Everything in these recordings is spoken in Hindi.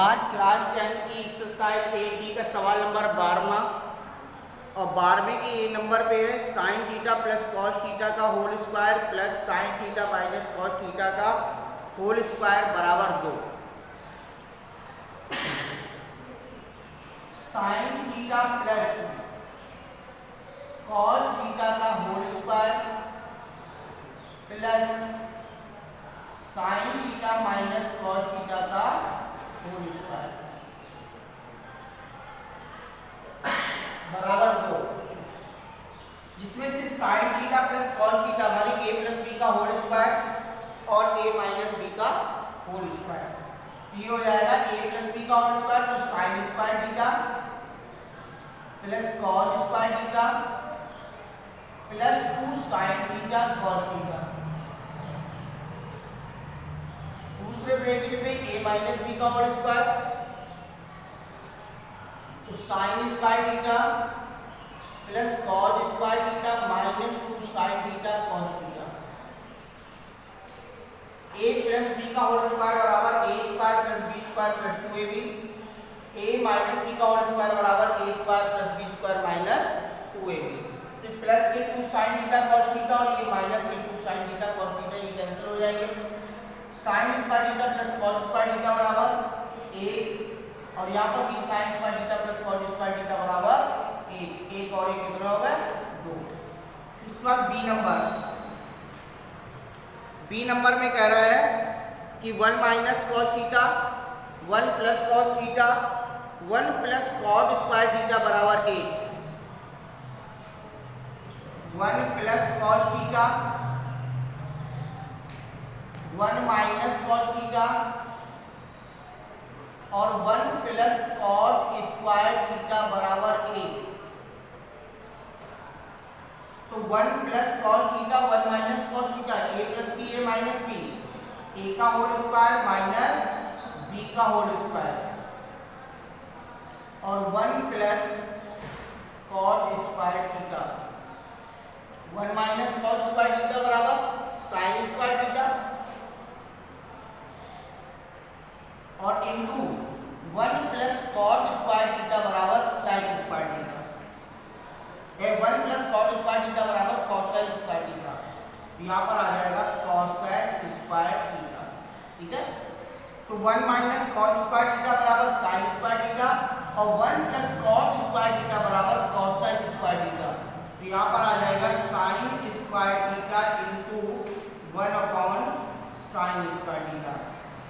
आज क्लास 10 की एक्सरसाइज 8D का सवाल नंबर 12वां और 12वें के ये नंबर पे है sine theta plus cos theta का whole square plus sine theta minus cos theta का होल स्क्वायर बराबर 2। Sine theta plus cos theta का whole square plus sine theta minus cos theta का होल स्क्वायर बराबर 2, जिसमें से sine theta plus cos theta माने a प्लस बी का होल स्क्वायर और a माइनस बी का होल स्क्वायर। ये हो जाएगा a प्लस बी का होल स्क्वायर तो sine square theta plus cos square theta plus 2 sine theta cos theta. दूसरे ब्रैकेट में a माइनस बी का होल स्क्वायर तो sine square theta plus cos square theta minus 2 sine theta cos theta. a plus B का होल स्क्वायर बराबर a square plus b square plus 2ab। a minus B का होल स्क्वायर बराबर a square plus b square minus 2ab। तो प्लस के 2 साइन थीटा कॉस थीटा और ये माइनस के 2 साइन थीटा कॉस थीटा ये कैंसिल हो जाएंगे। Sign square theta plus cos square theta बराबर 1 और यहाँ पर भी sign square theta plus cos square theta बराबर 1 और 1 कितना हो गया 2। इसके बाद बी नंबर में कह रहा है कि 1 minus cos theta 1 plus cos theta 1 plus cos square theta बराबर 1। 1 plus cos theta 1 minus cos theta और 1 प्लस कॉस स्क्वायर थीटा बराबर 1। तो 1 plus cos theta 1 minus cos theta a plus B a minus B a का होल स्क्वायर माइनस b का होल स्क्वायर और 1 plus cos square theta 1 minus cos square theta बराबर साइन स्क्वायर थीटा और into 1 plus cot square theta बराबर sine square theta. 1 plus cot square theta बराबर कॉसाइन स्क्वायर थीटा। यहाँ पर आ जाएगा कॉसाइन स्क्वायर थीटा। ठीक है, तो 1 माइनस कॉट स्क्वायर थीटा बराबर साइन स्क्वायर थीटा और 1 प्लस कॉट स्क्वायर थीटा बराबर कॉसाइन स्क्वायर थीटा। तो यहाँ पर आ जाएगा sine square theta into 1 upon sine square theta.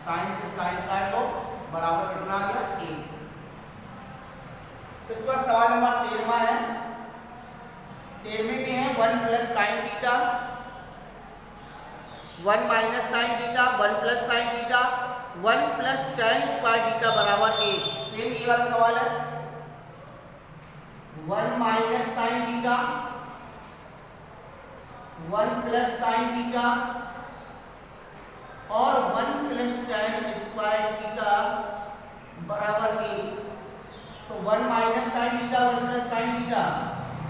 Sine से साइन काट लो बराबर कितना आ गया 1। इसके बाद सवाल नंबर 13वां है। 13वें में है 1 plus sine theta 1 minus sine theta 1 plus sine theta 1 plus tan square theta बराबर 1। सेम ये वाला सवाल है 1 minus sine theta 1 plus sine theta और 1 प्लस tan स्क्वायर थीटा बराबर 1। तो 1 minus sine theta 1 plus sine theta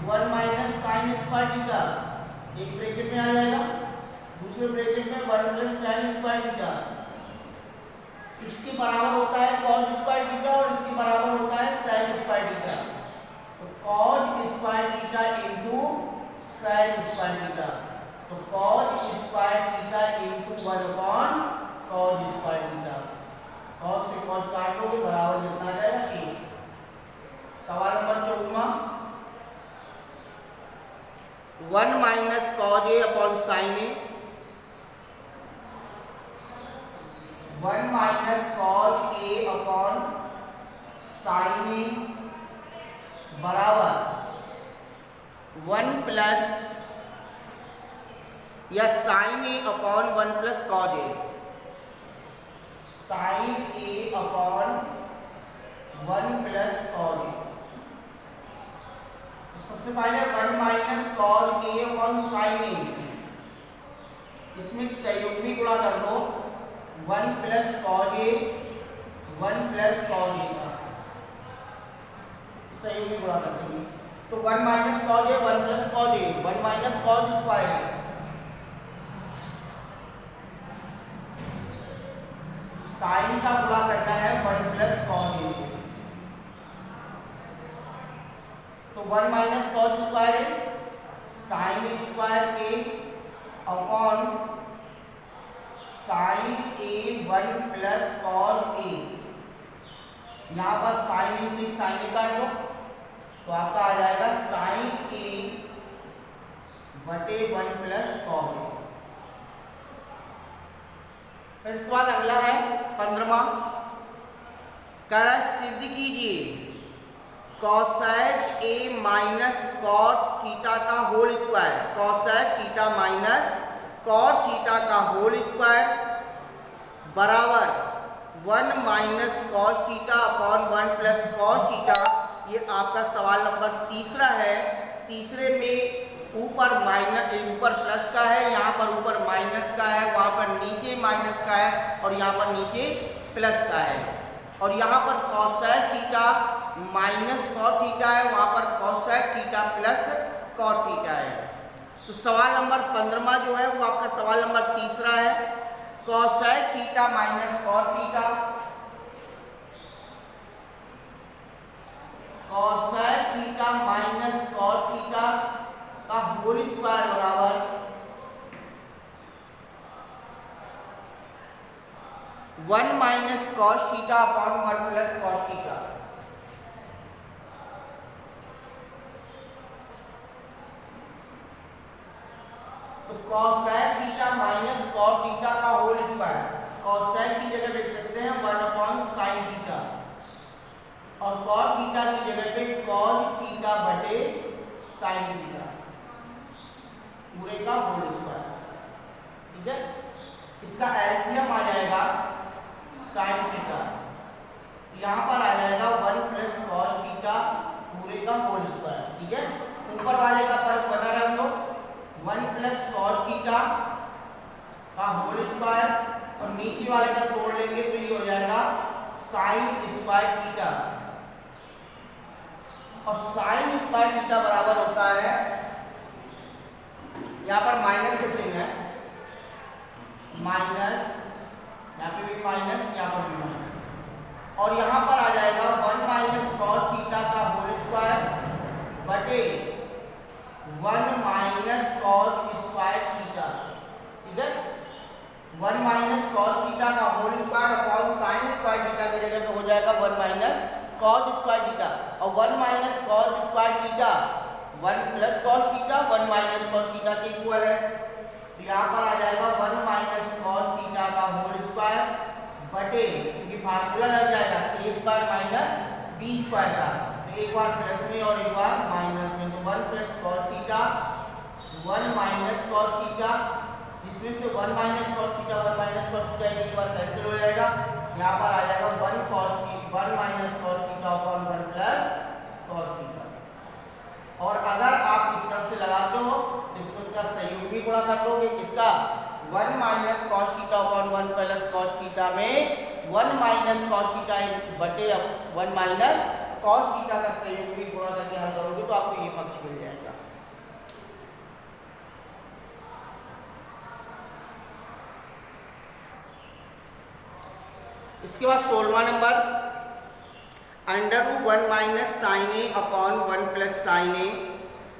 1 minus sine square theta एक ब्रैकेट में आ जाएगा, दूसरे ब्रैकेट में 1 प्लस tan स्क्वायर थीटा। इसके बराबर होता है cos स्क्वायर थीटा और इसके बराबर होता है sin स्क्वायर थीटा। तो cos square theta into sin square theta तो cos square theta into 1 upon cos square theta. cos से cos काट लोगे बराबर कितना आ जाएगा 1। सवाल नंबर 14वां 1 minus cos a upon sin a 1 minus cos a upon sin a बराबर 1 प्लस या sine A upon 1 plus cos A. Sine A upon 1 plus cos A. सबसे पहले 1 minus cos A upon sine A, इसमें संयुग्मी गुणा कर दो 1 plus cos A 1 plus cos A का संयुग्मी गुणा कर देंगे तो 1 minus cos A 1 plus cos A 1 minus cause square A. Sign का गुणा करना है 1 प्लस तो 1 minus cos square A sine square A upon sine A 1 plus cos A. यहाँ पर साइन ए से साइन ए काट लो तो आपका आ जाएगा साइन ए बटे 1 प्लस कॉस ए। इसके बाद अगला है 15वां, कह रहा है सिद्ध कीजिए cosec A minus cot theta का whole square, cosec theta minus cot theta का होल स्क्वायर बराबर 1 minus cos theta upon 1 plus cos theta. ये आपका सवाल नंबर तीसरा है। तीसरे में ऊपर माइनस, ऊपर प्लस का है, यहाँ पर ऊपर माइनस का है, वहाँ पर नीचे माइनस का है और यहाँ पर नीचे प्लस का है। और यहाँ पर cosec theta minus cot theta है, वहाँ पर cosec theta plus cot theta है। तो सवाल नंबर 15वां जो है वो आपका सवाल नंबर तीसरा है। Cosec theta minus cot theta, cosec theta minus cot theta का होल स्क्वायर बराबर 1 minus cos theta upon 1 plus cos theta. तो cosec theta minus cot theta का होल स्क्वायर, कॉसेक की जगह लिख सकते हैं 1 अपॉन साइन थीटा और कॉट थीटा की जगह पे कॉस थीटा बटे साइन थीटा पूरे का होल स्क्वायर। ठीक है, इसका एलसीएम आ जाएगा साइन थीटा, यहाँ पर आ जाएगा 1 प्लस कॉस थीटा पूरे का होल स्क्वायर। ठीक है, ऊपर वाले का पद बना रख दो 1 प्लस कॉस थीटा का होल स्क्वायर और नीचे वाले का तोड़ लेंगे तो ये हो जाएगा साइन स्क्वायर थीटा और साइन स्क्वायर थीटा बराबर होता है, यहाँ पर माइनस का चिन्ह है, माइनस, यहाँ पे भी माइनस, यहाँ पर भी माइनस और यहाँ पर आ जाएगा 1 माइनस कॉस थीटा का होल स्क्वायर बटे 1 माइनस कॉस स्क्वायर थीटा। ठीक है, 1 माइनस कॉस थीटा का whole square upon sine square theta की जगह पे हो जाएगा 1 माइनस कॉस स्क्वायर थीटा और 1 minus cos square theta 1 plus cos theta 1 minus cos theta के इक्वल है। तो यहाँ पर आ जाएगा 1 माइनस कॉस थीटा का होल स्क्वायर बटे, क्योंकि फार्मूला लग जाएगा ए स्क्वायर माइनस बी स्क्वायर का, तो एक बार प्लस में और एक बार माइनस में, तो 1 plus cos theta 1 minus cos theta, जिसमें से 1 minus cos theta 1 minus cos theta एक बार कैंसिल हो जाएगा। यहाँ पर आ जाएगा 1 minus cos theta upon 1 plus cos theta. और अगर आप इस तरफ से लगाते हो इसको क्या सहयोगी गुणा कर दोगे, इसका 1 minus cos theta upon 1 plus cos theta में 1 माइनस कॉस थीटा बटे 1 माइनस कॉस थीटा का सहयोगी गुणा करके हल करोगे तो आपको ये पक्ष मिल जाएगा। इसके बाद 16वां number, under root 1 minus sine A upon 1 plus sine A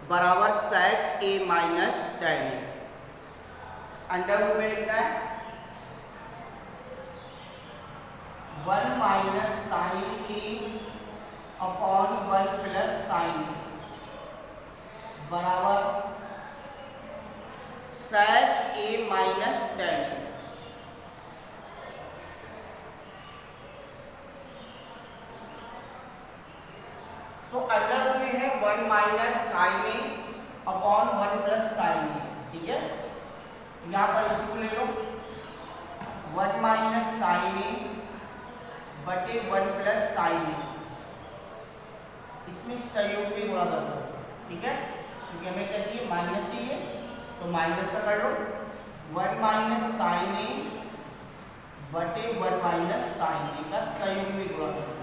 बराबर sec A minus tan A. Under root में लिखना है 1 minus sine A upon 1 plus sine A बराबर सेक ए माइनस टेन ए। तो अंडर रूट में है 1 minus sine A upon 1 plus sine ए। ठीक है, यहाँ पर इसको ले लो 1 माइनस साइन ए बटे 1 प्लस साइन ए, इसमें सहयोग में गुणा कर दो। ठीक है, क्योंकि हमें क्या चाहिए, माइनस चाहिए, तो माइनस का कर लो 1 माइनस साइन ए बटे 1 माइनस साइन ए का सहयोग में गुणा कर दो।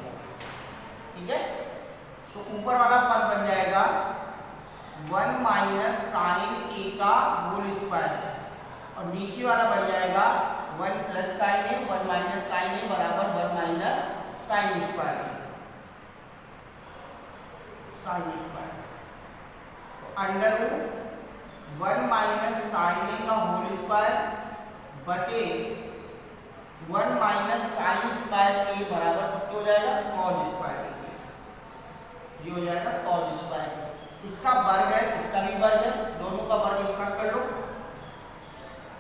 ठीक है, तो ऊपर वाला पद बन जाएगा 1 माइनस साइन ए का होल स्क्वायर और नीचे वाला बन जाएगा 1 plus sine A 1 minus sine A बराबर 1 minus sine square sine square. Under root 1 minus sine A का होल स्क्वायर बटे 1 माइनस साइन स्क्वायर ए बराबर किसके हो जाएगा, कॉज स्क्वायर ए। ये हो जाएगा कॉज स्क्वायर। इसका वर्ग है, इसका भी वर्ग है, दोनों का वर्ग एक साथ कर लो।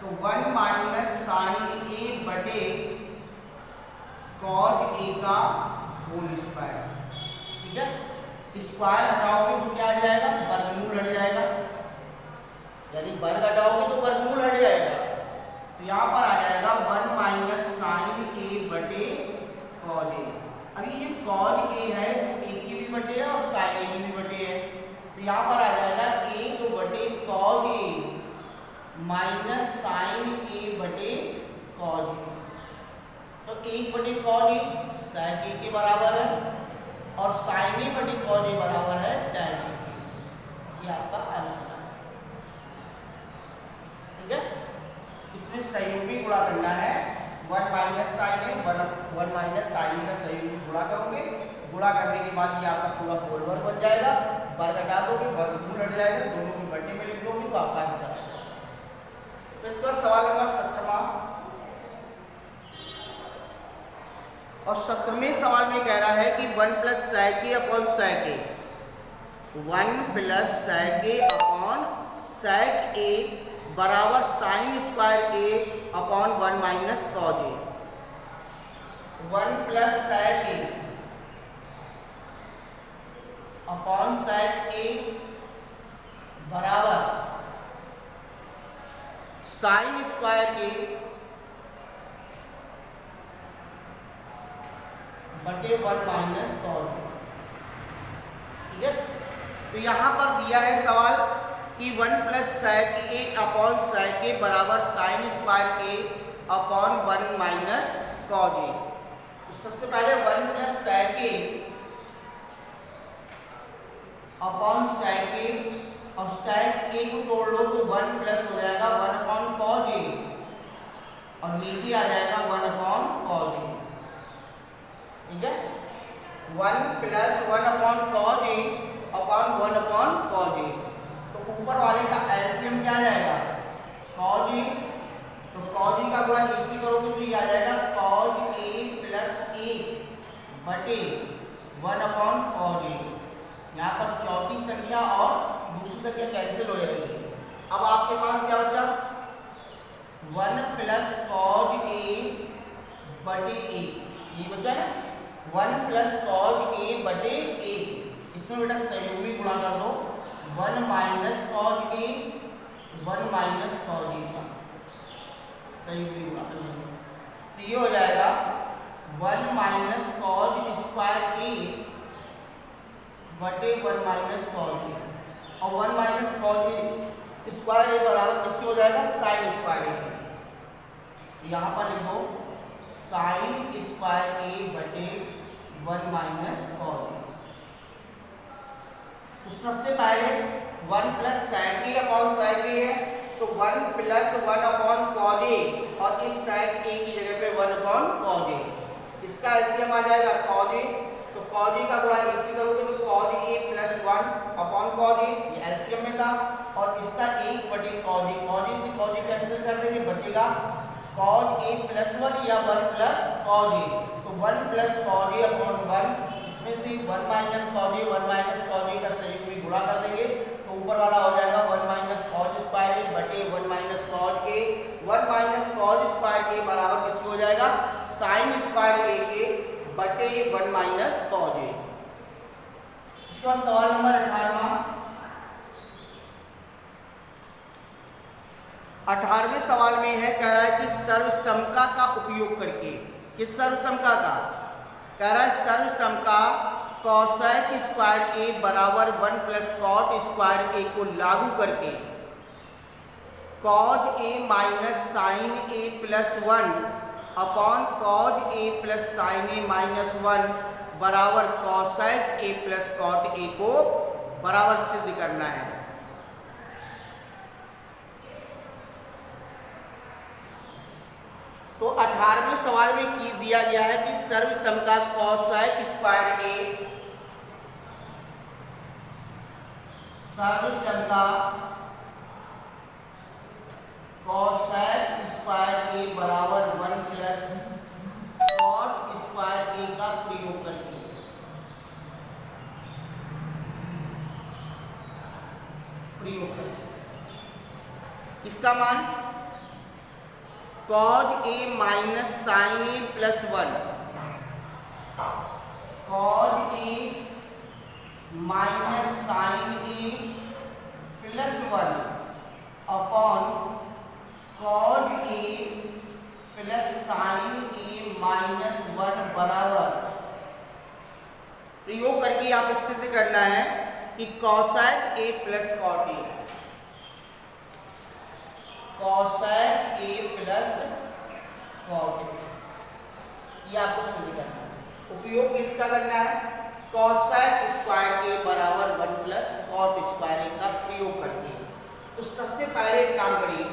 तो 1 माइनस साइन ए बटे कॉज ए का होल स्क्वायर। ठीक है, स्क्वायर हटाओगे तो क्या हट जाएगा, वर्गमूल हट जाएगा, यानी वर्ग हटाओगे तो वर्गमूल हट जाएगा। तो यहाँ पर आ जाएगा 1 माइनस साइन ए बटे कॉज ए। अभी ये कॉज ए है वो ए की भी बटे है और साइन ए की भी बटे है, तो यहाँ पर आ जाएगा 1 बटे कॉज ए माइनस साइन ए बटे कॉज ए। तो 1 बटे कॉज ए साइन ए के बराबर है और साइन ए बटे कॉज ए बराबर है tan ए। ये आपका आंसर है। ठीक है, इसमें सहयोगी गुणा करना है। 1 minus sine A 1 minus sine A का सहयोगी गुणा करोगे, गुणा करने के बाद ये आपका पूरा होल वर्ग बन जाएगा, वर्ग हटा दोगे वर्गमूल हट जाएगा, दोनों को बटे में लिख दोगे तो आपका आंसर आएगा। तो इसके बाद सवाल नंबर 17वां, और 17वें सवाल में कह रहा है कि 1 plus sec a upon sec a, 1 plus sec a upon sec a बराबर sine square A upon 1 minus cos A. 1 plus sec a upon sec a बराबर साइन स्क्वायर ए बटे 1 माइनस कॉज ए। ठीक है, तो यहां पर दिया है सवाल कि 1 plus sec a upon sec a बराबर साइन स्क्वायर ए अपॉन 1 माइनस कॉज ए। तो सबसे पहले 1 plus sec a upon sec a, और sec a को तोड़ लो तो 1 प्लस हो जाएगा 1 अपॉन कॉज ए और नीचे आ जाएगा 1 अपॉन कॉज ए। ठीक है, 1 plus 1 upon cos A upon 1 upon cos ए। तो ऊपर वाले का एलसीएम क्या आ जाएगा, कॉज ए, तो कॉज ए का गुणा ए से करोगे तो ये आ जाएगा कॉज ए प्लस ए बटे 1 अपॉन कॉज ए। यहाँ पर चौथी संख्या और दूसरी संख्या कैंसिल हो जाएगी। अब आपके पास क्या बचा, 1 प्लस कॉज ए बटे ए, ये बचा ना, 1 प्लस कॉज ए बटे ए। इसमें बेटा सहयोगी गुणा कर दो, 1 minus cos A 1 minus cos A का सहयोगी गुणा कर देंगे, तो ये हो जाएगा 1 माइनस कॉज स्क्वायर ए बटे 1 माइनस कॉज ए, और 1 माइनस कॉज ए स्क्वायर ए बराबर किसके हो जाएगा, साइन स्क्वायर ए। यहाँ पर लिख दो साइन स्क्वायर ए बटे 1 माइनस कॉज ए। तो सबसे पहले 1 plus sec a upon sec a है, तो 1 प्लस 1 अपॉन कॉज ए और इस sec a की जगह पे 1 अपॉन कॉज ए। इसका एलसीएम आ जाएगा कॉज ए, तो कॉज ए का गुणा ए से करोगे तो cause A plus 1 upon cos ए, ये एलसीएम में था, और इसका 1 बटे कॉज ए, कॉज ए से कॉज ए कैंसिल कर देंगे, बचेगा कॉज ए प्लस 1 या 1 प्लस कॉज ए। तो 1 प्लस कॉज ए अपॉन 1, इसमें से 1 minus cos A 1 minus cos A का सहयोगी गुणा कर देंगे, तो ऊपर वाला हो जाएगा 1 माइनस कॉज स्क्वायर ए बटे 1 minus cos A. 1 minus cause square ए बराबर किसको हो जाएगा, साइन स्क्वायर ए के बटे 1 माइनस कॉज ए। इसके बाद सवाल नंबर 18वां, 18वें सवाल में है, कह रहा है कि सर्वसमता का उपयोग करके, किस सर्वसमता का कह रहा है, सर्वसमता कॉसेक स्क्वायर ए बराबर 1 प्लस कॉट स्क्वायर ए को लागू करके cos A minus sine A plus 1 upon cos A plus sine A minus 1 बराबर cosec A plus cot A को बराबर सिद्ध करना है। तो 18वें सवाल में की दिया गया है कि सर्वसमता कॉसेक स्क्वायर ए सर्वक्षमता कॉसेक स्क्वायर ए बराबर 1 प्लस कॉट स्क्वायर ए का प्रयोग करके इसका मान cos A minus sine A plus 1, cos A minus sine A plus 1 upon cos A plus sine A minus 1 बराबर, प्रयोग करके आप सिद्ध करना है कि cosec A plus cot A, cosec A plus cot A, ये आपको सिद्ध करना है। उपयोग किसका करना है? कॉसेक स्क्वायर ए बराबर 1 प्लस कॉट स्क्वायर ए का प्रयोग करके। तो सबसे पहले एक काम करिए,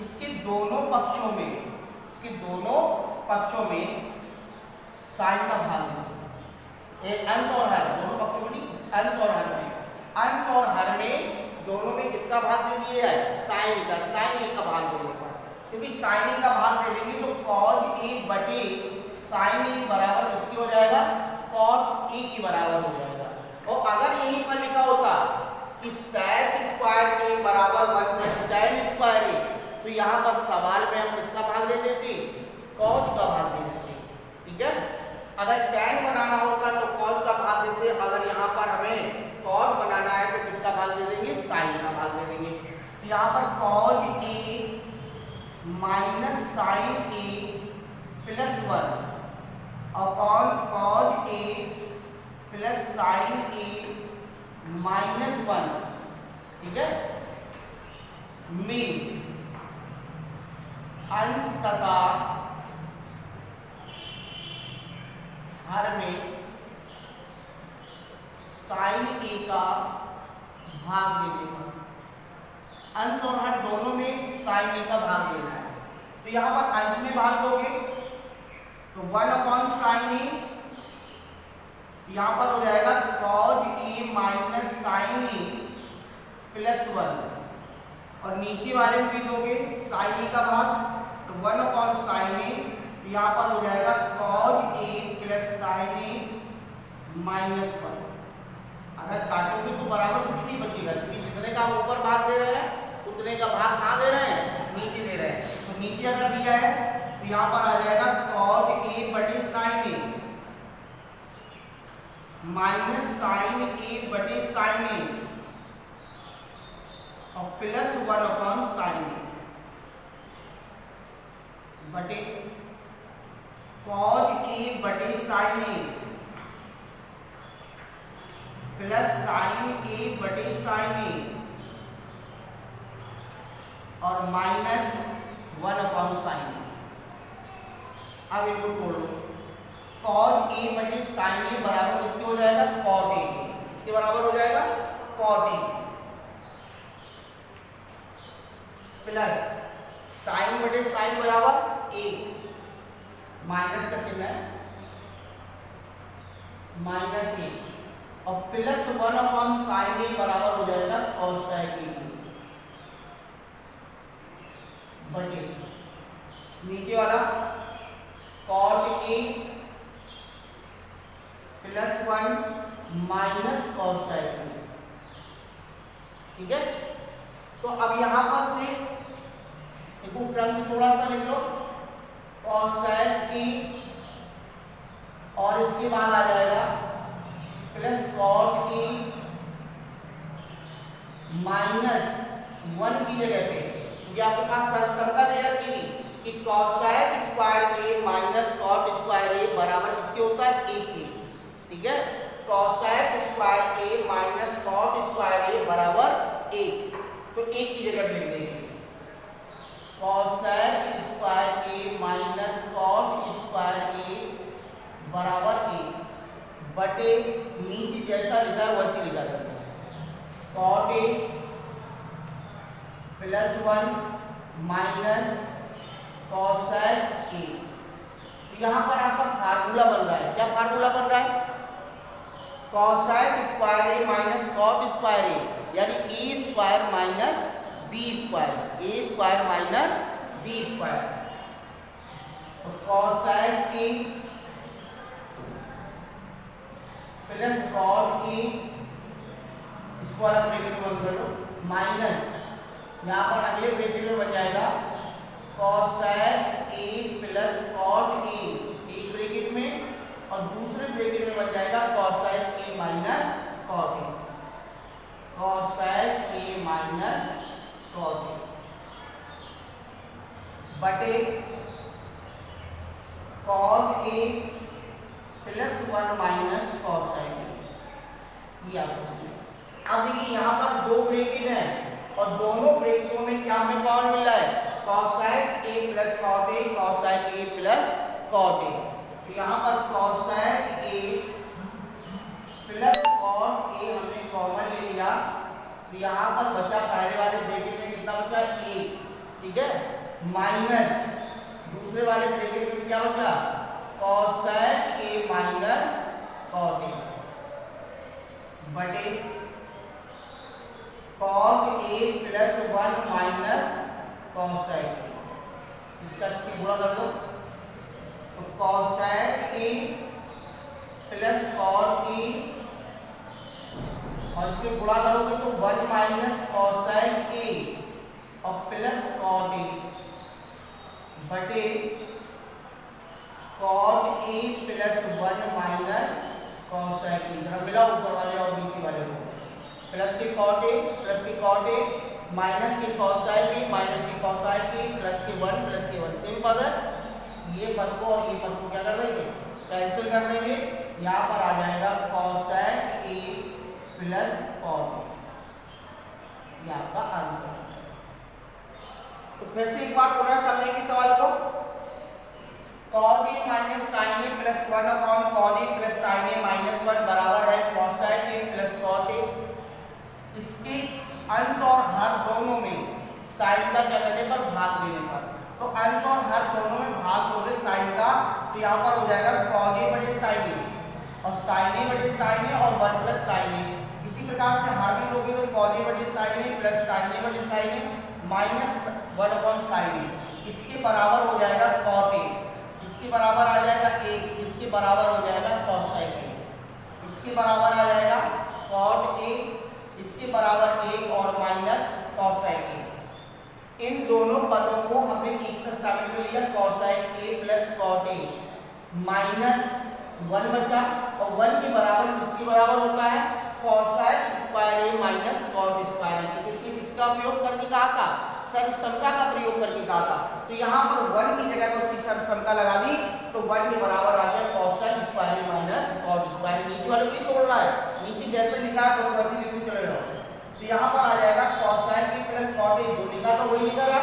इसके दोनों पक्षों में, इसके दोनों पक्षों में साइन का भाग दे, एक अंश और हर, दोनों पक्षों में नहीं, अंश और हर में, अंश और हर में दोनों में किसका भाग दे दिया है? साइन का, साइन ए का भाग दे देगा, क्योंकि साइन ए का भाग दे देंगे तो कॉज ए बटे साइन ए बराबर किसकी हो जाएगा? कॉट ए की बराबर हो जाएगा। और अगर यहीं पर लिखा होता कि सेक स्क्वायर ए बराबर 1 प्लस टैन स्क्वायर ए, तो यहाँ पर सवाल में हम किसका भाग दे देते? कॉज का भाग दे देते, ठीक है। अगर टैन बनाना होता तो कॉज का भाग देते, अगर यहाँ पर हमें कॉट बनाना है तो किसका भाग दे देंगे? साइन का भाग दे देंगे। तो यहाँ पर cause A minus sine A plus 1 upon cos A plus sine A minus 1, ठीक है, में अंश तथा हर में साइन ए का भाग दे देगा। अंश और हर दोनों में साइन ए का भाग देना है। तो यहाँ पर अंश में भाग दोगे तो 1 अपॉन साइन ए, यहाँ पर हो जाएगा cause A minus sine A plus 1, और नीचे वाले में भी दोगे साइन ए का भाग तो 1 अपॉन साइन ए, यहाँ पर हो जाएगा cause A plus sine A minus 1। अगर काटोगे तो बराबर कुछ नहीं बचेगा, क्योंकि जितने का हम ऊपर भाग दे रहे हैं उतने का भाग कहाँ दे रहे हैं? नीचे दे रहे हैं। तो नीचे अगर दिया है तो यहाँ पर आ जाएगा कॉज ए बटे साइन ए माइनस साइन ए बटे साइन ए और प्लस 1 अपॉन साइन ए बटे कॉज ए बटे साइन ए प्लस साइन ए बटे साइन ए और माइनस 1 अपॉन साइन ए। अब इनको तोड़ लो, कॉज ए बटे साइन ए बराबर किसके हो जाएगा? कॉट ए के, इसके बराबर हो जाएगा कॉट ए प्लस साइन बटे साइन बराबर 1, माइनस का चिन्ह है, माइनस 1 और प्लस 1 अपॉन साइन ए बराबर हो जाएगा कॉसेक ए बटे नीचे वाला cot A plus 1 minus cosec A, ठीक है। तो अब यहां पर से एक क्रम से थोड़ा सा लिख लो, कॉसेक ए और इसके बाद आ जाएगा प्लस कॉट ए माइनस 1 की जगह पे, क्योंकि आपके पास सर्वसमता दे रखी थी कि cosec square A minus cot square ए बराबर किसके होता है? 1 के, ठीक है। Cosec square A minus cot square ए बराबर 1, तो 1 की जगह लिख देंगे cosec square A minus cot square ए बराबर 1 बटे नीचे जैसा लिखा है वैसे लिखा जाता है, cot A plus 1 minus cosec A. तो यहाँ पर आपका फार्मूला बन रहा है, क्या फार्मूला बन रहा है? Cosec square A minus cot square A यानी A square minus B square, A square minus B square. तो cosec A plus cot A, इसको अलग ब्रैकेट में बंद कर लो, माइनस यहाँ पर अगले ब्रैकेट में बन जाएगा cosec A plus cot A, एक ब्रैकेट में, और दूसरे ब्रैकेट में बन जाएगा cosec A minus cot A, cosec A minus cot A बटे cot A plus 1 minus cosec A. ये आपको अब देखिए यहाँ पर दो ब्रैकेट हैं और दोनों ब्रैकेटों में क्या हमें कॉमन मिल रहा है, cosec A plus cot A, cosec A plus cot A. तो यहाँ पर cosec A plus cot A हमने कॉमन ले लिया, तो यहाँ पर बचा पहले वाले ब्रैकेट में कितना बचा, ए, ठीक है, माइनस दूसरे वाले ब्रैकेट में क्या बचा, cosec A minus cot A बटे cot A plus 1 minus cosec A. इसका इसकी गुणा कर लो, तो cosec A plus cot A, और इसके गुणा करोगे तो 1 माइनस कॉसेक ए और प्लस कॉट ए बटे cot A plus 1 minus cosec A. जरा मिला ऊपर वाले और नीचे वाले को, प्लस के कॉट ए प्लस के कॉट ए माइनस के कॉसेक ए माइनस के कॉसेक ए प्लस के 1 सेम पद है। ये पद को और ये पद को क्या कर देंगे, कैंसिल कर देंगे, यहाँ पर आ जाएगा cosec A plus cot A, ये आपका आंसर है। तो फिर से एक बार पुनः समझेंगे सवाल को, cot A minus sine A plus 1 upon cot A plus sine A minus 1 बराबर है cosec A plus cot A. इसके अंश और हर दोनों में साइन का क्या करने पर, भाग देने पर, तो अंश और हर दोनों में भाग दोगे साइन का, तो यहाँ पर हो जाएगा कॉट ए बटे साइन ए और साइन ए बटे साइन ए और 1 प्लस साइन ए। इसी प्रकार से हर में दोगे तो कॉट ए बटे साइन ए प्लस साइन ए बटे sign A minus 1 upon sine ए, इसके बराबर हो जाएगा कॉट ए, इसके बराबर आ जाएगा 1, इसके बराबर हो जाएगा कॉसेक ए, इसके बराबर आ जाएगा कॉट ए, इसके बराबर 1 और माइनस कॉसेक ए। इन दोनों पदों को हमने एक साथ शामिल कर लिया, cosec A plus cot A, minus 1 बचा और 1 के बराबर किसके बराबर होता है, cosec square A minus cot square ए। तो इसने किसका प्रयोग करके कहा था, सर्वसमता का प्रयोग करके कहा था, तो यहाँ पर 1 की जगह पर उसकी सर्वसमता लगा दी, तो 1 के बराबर आ जाए cosec square A minus cot square ए। नीचे वाले को नहीं तोड़ना है, नीचे जैसे लिखा है बस वैसे लिखते चले जाओ। तो यहाँ पर आ जाएगा cosec A plus cot A, जो लिखा था वही लिखा रहा।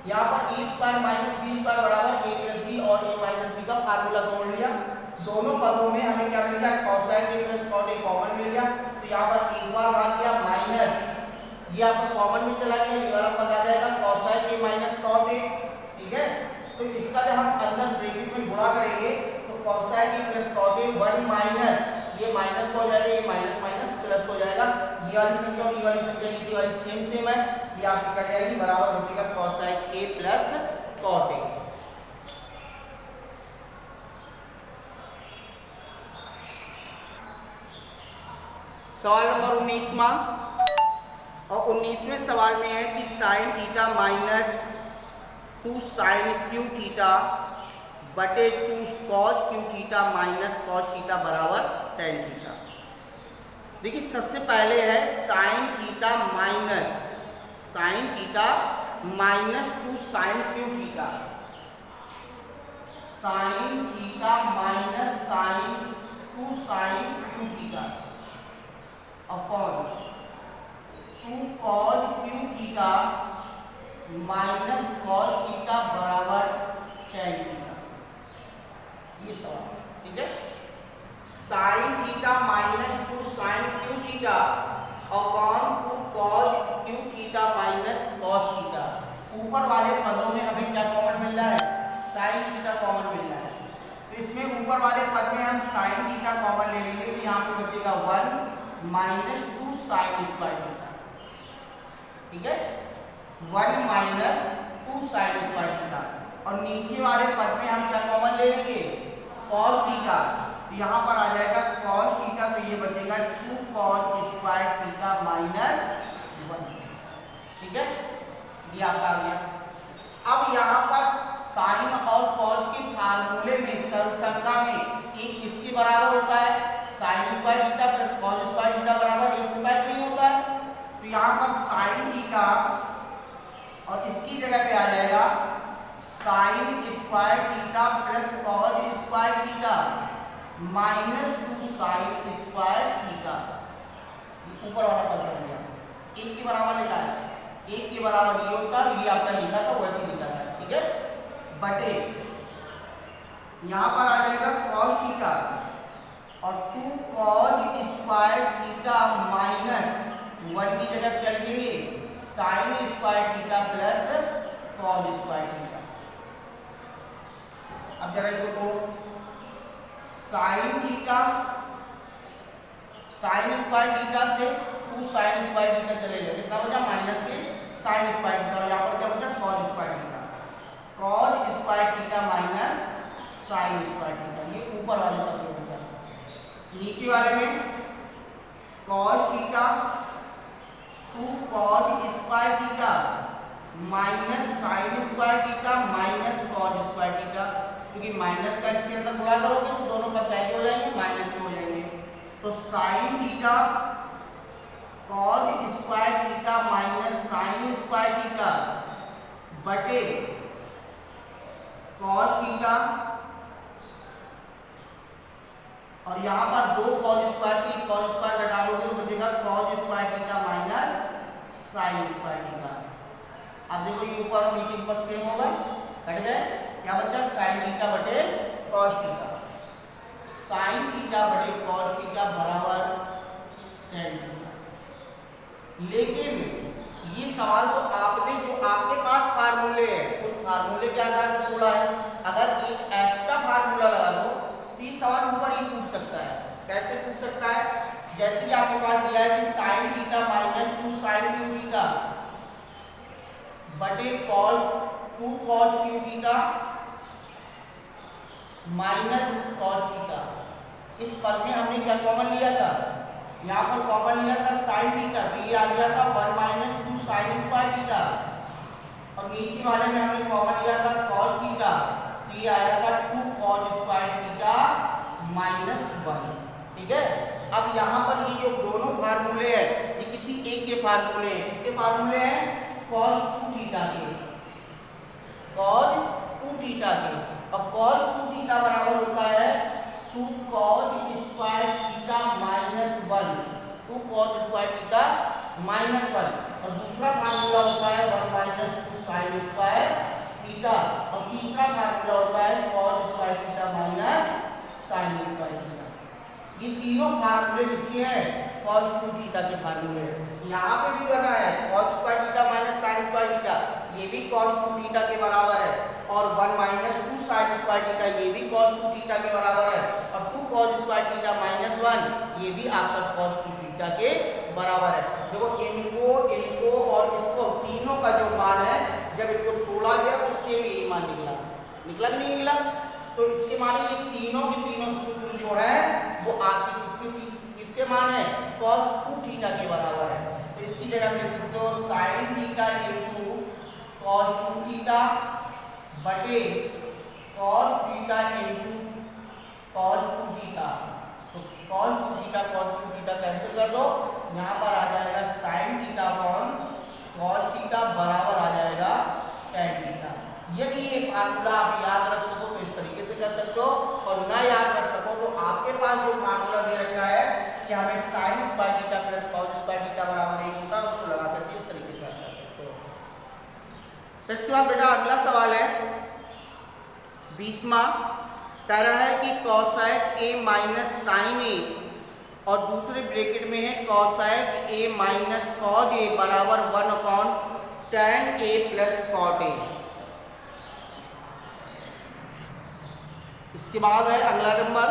यहाँ पर A square minus B square बराबर ए प्लस बी और ए माइनस बी का फार्मूला तोड़ लिया। दोनों पदों में हमें क्या मिल गया, cosec A plus cot A common मिल गया, तो यहाँ पर एक बार भाग गया माइनस, ये आपको कॉमन में चला गया, ये वाला पद आ जाएगा cosec A minus cot A, ठीक है। तो इसका जब हम अंदर ब्रैकेट में गुणा करेंगे तो cosec A plus cot A 1 minus, ये माइनस हो जाएगा, ये माइनस माइनस प्लस हो जाएगा, ये वाली संख्या और ये वाली संख्या नीचे वाली सेम है, ये आपकी कट जाएगी, बराबर बचेगा cosec A plus cot A. सवाल नंबर 19वां, और 19वें सवाल में है कि sine theta minus 2 sine cube theta बटे 2 cos cube theta minus cos theta बराबर टेन थीटा। देखिए सबसे पहले है sine theta minus 2 sine cube theta, sine theta minus sine 2 sine cube theta upon 2 cos cube theta minus cos theta बराबर टेन थीटा। ये सवाल, ठीक है। Sine theta minus 2 sine cube theta upon 2 cos cube theta minus cos theta. ऊपर वाले पदों में हमें क्या कॉमन मिल रहा है, साइन थीटा कॉमन मिल रहा है, तो इसमें ऊपर वाले पद में हम साइन थीटा कॉमन ले लेंगे, तो यहाँ पे बचेगा 1 माइनस 2 साइन स्क्वायर थीटा, ठीक है, 1 माइनस 2 साइन स्क्वायर थीटा। और नीचे वाले पद में हम क्या कॉमन ले लेंगे, कॉस थीटा। तो यहाँ पर आ जाएगा कॉस थीटा, तो ये बचेगा 2 कॉस स्क्वायर थीटा माइनस 1। ठीक है, ये आपका आ गया। अब यहाँ पर साइन और कॉस के फार्मूले में सर्वसंख्या में एक इसके बराबर होता है, sign square theta plus cos square theta बराबर 1 होता है कि नहीं होता है। तो यहाँ पर साइन थीटा और इसकी जगह पे आ जाएगा sine square theta plus cos square theta minus 2 sign square theta. ऊपर वाला पद बन गया, 1 के बराबर लिखा है, 1 के बराबर ये होता है, ये आपने लिखा था वैसे लिखा था। ठीक है, बटे यहाँ पर आ जाएगा कॉस थीटा और 2 कॉस स्क्वायर थीटा माइनस 1 की जगह क्या लिखेंगे, sign square theta plus cos square theta. अब जरा इनको तोड़ो, sine theta sine square theta से 2 साइन स्क्वायर थीटा चलेगा, कितना बचा माइनस के साइन स्क्वायर थीटा, और यहाँ पर क्या बचा cos square theta, cos square theta minus sine square theta. ये ऊपर वाले पद में बचा। नीचे वाले में cos theta 2 cos square theta minus sine square theta minus cos square theta. क्योंकि माइनस का इसके अंदर गुणा करोगे तो दोनों पद कैसे हो जाएंगे, माइनस में हो जाएंगे। तो sign theta cos square theta minus sine square theta बटे कॉस थीटा, और यहाँ पर 2 कॉस स्क्वायर से कॉस स्क्वायर घटा दोगे तो बचेगा cos square theta minus sine square theta. अब देखो ये ऊपर और नीचे पर सेम होगा, कट गए, क्या बचा साइन थीटा बटे कॉस थीटा। साइन थीटा बटे कॉस थीटा बराबर tan थीटा। लेकिन ये सवाल तो आपने जो आपके पास फार्मूले है उस फार्मूले के आधार पर तोड़ा है। अगर एक एक्स्ट्रा फार्मूला लगा दो तो ये सवाल ऊपर ही पूछ सकता है। कैसे पूछ सकता है, जैसे कि आपके पास दिया है कि sine theta minus 2 sine cube theta बटे cos 2 cos cube theta minus cos theta. इस पद में हमने क्या कॉमन लिया था, यहाँ पर कॉमन लिया था साइन थीटा, तो ये आ गया था 1 माइनस 2 साइन स्क्वायर थीटा, और नीचे वाले में हमने कॉमन लिया था कॉस थीटा, तो ये आया था 2 कॉस स्क्वायर थीटा माइनस 1। ठीक है, अब यहाँ पर ये जो दोनों फार्मूले हैं ये किसी एक के फार्मूले हैं। किसके फार्मूले हैं, कॉस 2 थीटा के, कॉस 2 थीटा के। अब कॉस 2 थीटा बराबर होता है 2 cos square theta minus 1, 2 cos square theta minus 1, और दूसरा फार्मूला होता है 1 माइनस 2 साइन स्क्वायर थीटा, और तीसरा फार्मूला होता है cos square theta minus sine square theta. ये तीनों फार्मूले किसके हैं, कॉस 2 थीटा के फार्मूले। यहाँ पे भी बना है cos square theta minus sine square theta, ये भी कॉस 2 थीटा के बराबर है, और 1 माइनस 2 साइन स्क्वायर थीटा ये भी कॉस 2 थीटा के बराबर है, और 2 कॉस स्क्वायर थीटा माइनस 1 ये भी आपका कॉस 2 थीटा के बराबर है। देखो इनको और इसको तीनों का जो मान है जब इनको तोड़ा गया उससे भी ये मान निकला कि नहीं निकला। तो इसके माने ये तीनों के तीनों सूत्र जो है वो आपके किसके मान है, कॉस 2 थीटा के बराबर है। तो इसकी जगह लिख सकते हो sine theta into cos 2 theta बटे cos theta into cos 2 theta. तो कॉस 2 थीटा कैंसिल कर दो, यहाँ पर आ जाएगा sine theta upon cos theta बराबर आ जाएगा tan थीटा। यदि ये फार्मूला आप याद रख सको तो इस तरीके से कर सकते हो, और ना याद रख सको तो आपके पास जो फार्मूला दे रखा है कि हमें sign square theta plus cos square theta बराबर 1 होता है, उसको लगा करके इस तरीके से आप कर सकते हो। तो इसके बाद बेटा अगला सवाल है 20वां, कह रहा है कि cosec a minus sine a और दूसरे ब्रैकेट में है cosec a minus cos a बराबर 1 upon tan a plus cot a। इसके बाद है अगला नंबर,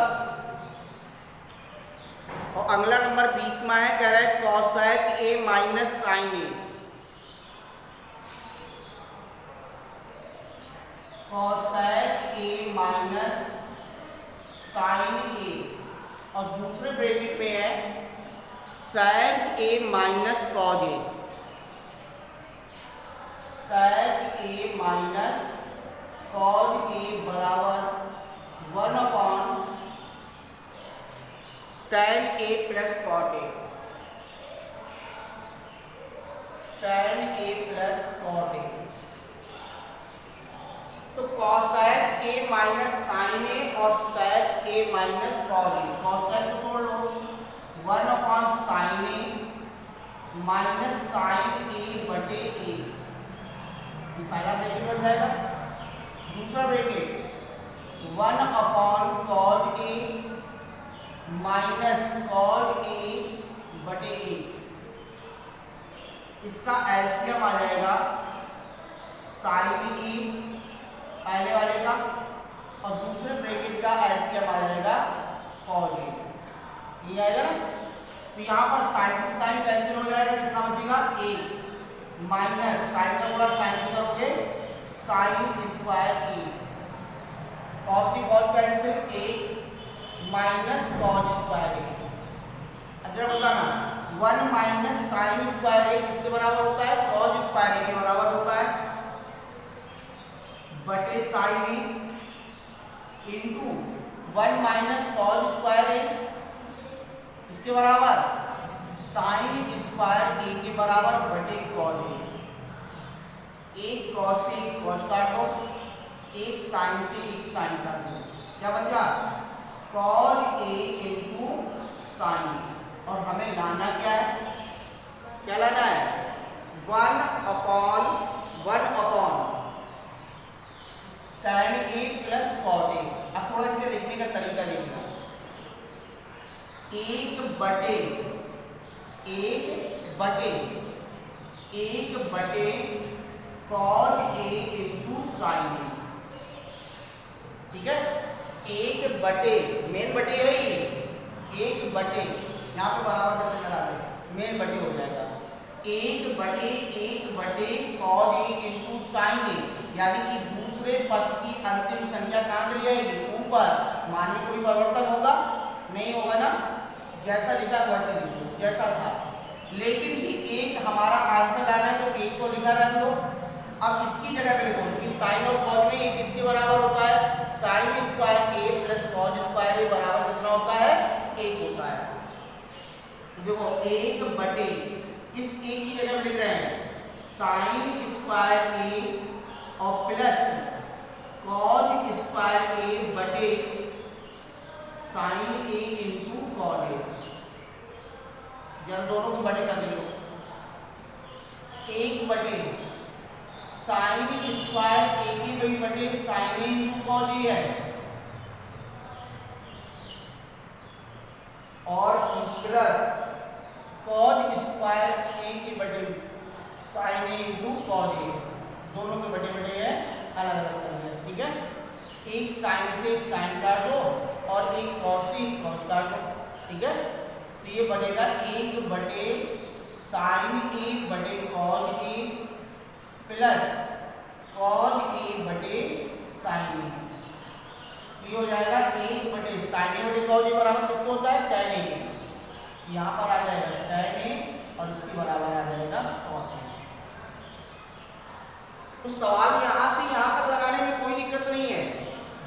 और अगला नंबर 20वां है, कह रहा है cosec a minus sine a cosec A minus sine A, और दूसरे ब्रैकेट में है sec A minus cos A, sec A minus cos A बराबर 1/tan A plus cot A, tan A plus cot A. तो cosec A minus sine A और sec A minus cos A, cosec को तोड़ लो 1/sin ए माइनस साइन ए बटे ए, ये पहला ब्रैकेट बन जाएगा। दूसरा ब्रैकेट 1/cos ए माइनस कॉज ए बटे ए, इसका एलसीएम आ जाएगा साइन ए पहले वाले का, और दूसरे ब्रैकेट का एलसीएम आ जाएगा कॉज ए, ये आएगा ना। तो यहाँ पर साइन से साइन कैंसिल हो जाएगा, कितना बचेगा ए माइनस साइन का पूरा साइन से करोगे साइन स्क्वायर ए, कॉस से कॉस कैंसिल ए माइनस कॉज स्क्वायर ए। अब जरा बताना 1 माइनस साइन स्क्वायर ए किसके बराबर होता है, कॉज स्क्वायर ए के बराबर होता है, बटे साइन ए इंटू 1 माइनस कॉज स्क्वायर ए इसके बराबर साइन स्क्वायर ए के बराबर बटे कॉज ए। एक कॉस से एक कॉज काट दो, एक साइन से एक साइन काट दो, क्या बचा cause A into sine A. और हमें लाना क्या है, क्या लाना है 1/1/tan ए प्लस कॉट ए। अब थोड़ा इसे लिखने का तरीका देखना, 1/1/1/cos ए इंटू साइन ए, ठीक है। 1/, मेन बटे है ये, 1/, यहाँ पे बराबर का चिन्ह लगा दे, मेन बटे हो जाएगा 1/1/cos ए इंटू साइन ए, यानी कि दूसरे पद की अंतिम संख्या कहाँ चली जाएगी, ऊपर। मान में कोई परिवर्तन होगा नहीं होगा ना, जैसा लिखा वैसे लिखो, जैसा था। लेकिन ये एक हमारा आंसर लाना है तो एक को लिखा रख दो। अब इसकी जगह पे लिखो, क्योंकि साइन और कॉस में ये किसके बराबर होता है, साइन स्क्वायर ए प्लस कॉस स्क्वायर ए बराबर कितना होता है, 1 होता है। देखो 1/, इस एक की जगह लिख रहे हैं साइन स्क्वायर ए और प्लस कॉस स्क्वायर ए बटे sign A into cos A. जरा दोनों को बटे कर लो, 1/, साइन स्क्वायर ए की वही बटे sign A into cos A है, और प्लस कॉज स्क्वायर ए की बटे साइन ए इंटू कॉज ए, दोनों के बटे बटे है, अलग अलग कर दिया, ठीक है। एक साइन से एक साइन काट दो और एक कॉस से एक कॉस काट दो, ठीक है। तो ये बनेगा 1/sin ए बटे कॉज ए प्लस कॉज ए बटे साइन ए। ये हो जाएगा 1/sin ए बटे कॉज ए बराबर किसको होता है, tan ए के। यहाँ पर आ जाएगा tan ए और इसके बराबर आ जाएगा cos ए। तो सवाल यहाँ से यहाँ तक लगाने में कोई दिक्कत नहीं है,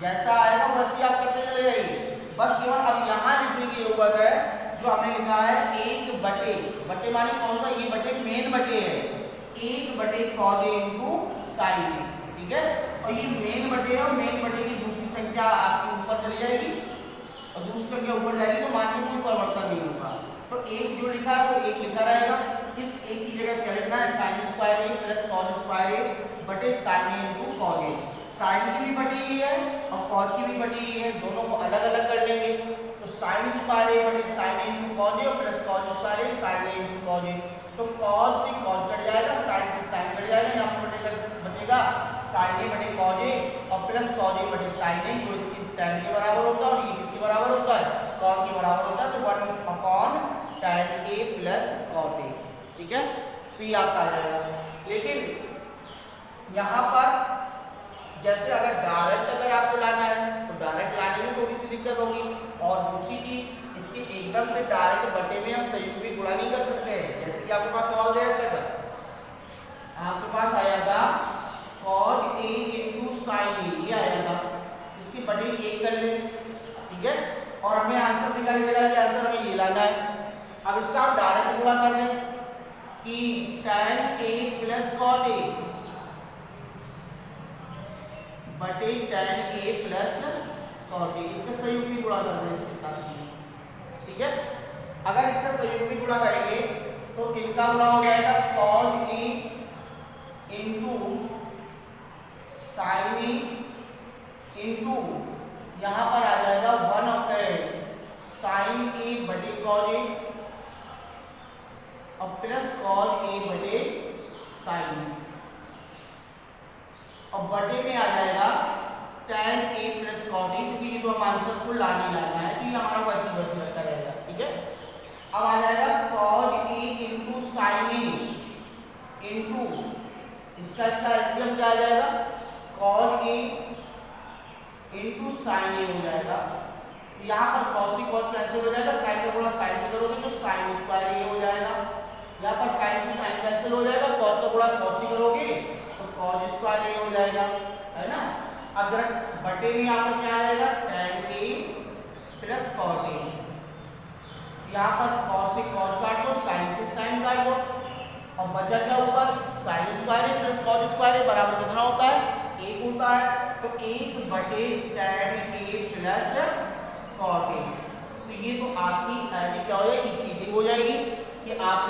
जैसा आएगा वैसे आप करते चले जाइए। बस केवल अब यहाँ लिखने की जरूरत है जो हमने लिखा है 1/, माने कौन सा, ये बटे मेन बटे है, 1/cos ए इंटू साइन ए, ठीक है। और ये मेन बटे है, और मेन बटे की दूसरी संख्या आपकी ऊपर चली जाएगी और दूसरी संख्या ऊपर जाएगी, तो मान में कोई परिवर्तन नहीं होगा। तो एक जो लिखा है वो एक लिखा रहेगा, इस एक की जगह क्या लिखना है, साइन स्क्वायर ए प्लस कॉस स्क्वायर ए बटे sign A into cos A. Sign की भी बटी ही है और कॉस की भी बटी ही है, दोनों को अलग अलग कर लेंगे। तो साइन स्क्वायर ए बटे sign A into cos A और plus cos square A sine A into cos A. तो कॉस से कॉस कट जाएगा, साइन से साइन कट जाएगा, यहाँ पर बचेगा साइन ए बटे कॉस ए और प्लस कॉस ए बटे साइन ए, जो इसकी tan के बराबर होता है और ये किसके बराबर होता है, cos के बराबर होता है। तो 1/tan ए प्लस cot ए, ठीक है। तो ये आपका आ जाएगा। लेकिन यहाँ पर जैसे अगर डायरेक्ट अगर आपको लाना है तो डायरेक्ट लाने में थोड़ी सी दिक्कत होगी, और दूसरी चीज इसके एकदम से डायरेक्ट बटे में हम संयुग्मी गुणा नहीं कर सकते हैं। जैसे कि आपके पास सवाल दे रखा था, आपके पास आया था cos A into sin A, ये आया था, इसकी बटे 1 कर ले, ठीक है, और हमें आंसर दिखाई दे रहा है कि आंसर हमें ये लाना है। अब इसका आप डायरेक्ट गुणा कर लें कि tan A plus cot A बटे tan A plus cot A, इसका संयुग्मी गुणा कर रहे हैं इसके साथ, ठीक है। अगर इसका संयुग्मी गुणा करेंगे तो इनका गुणा हो जाएगा cos A into sin A into यहाँ पर आ जाएगा 1 sin A बटे cos A और प्लस cos A बटे sin A, और बटे में आ जाएगा tan A plus cot A, क्योंकि ये तो हम आंसर को लाने लाना है तो ये हमारा वैसे वैसे रखा रहेगा, ठीक है। अब आ जाएगा cos A into sin A into इसका एलसीएम क्या आ जाएगा, cos A into sin A हो जाएगा। यहाँ पर cos से cos कैंसिल हो जाएगा, sin का गुणा sin से करोगे तो sin स्क्वायर A हो जाएगा। यहाँ पर sin से sin कैंसिल हो जाएगा, cos का गुणा cos से करोगे तो cos स्क्वायर A हो जाएगा, है ना। अब जरा बटे में यहाँ पर क्या आ जाएगा, tan A plus cot A, यहाँ पर cos से cos काट दो, sin से sin काट दो, और बचा क्या ऊपर sin square A plus cos square A बराबर कितना होता है, 1 होता है। तो 1 बटे tan A plus cot A, तो ये तो आपकी क्या हो जाएगी, चीटिंग हो जाएगी कि आपने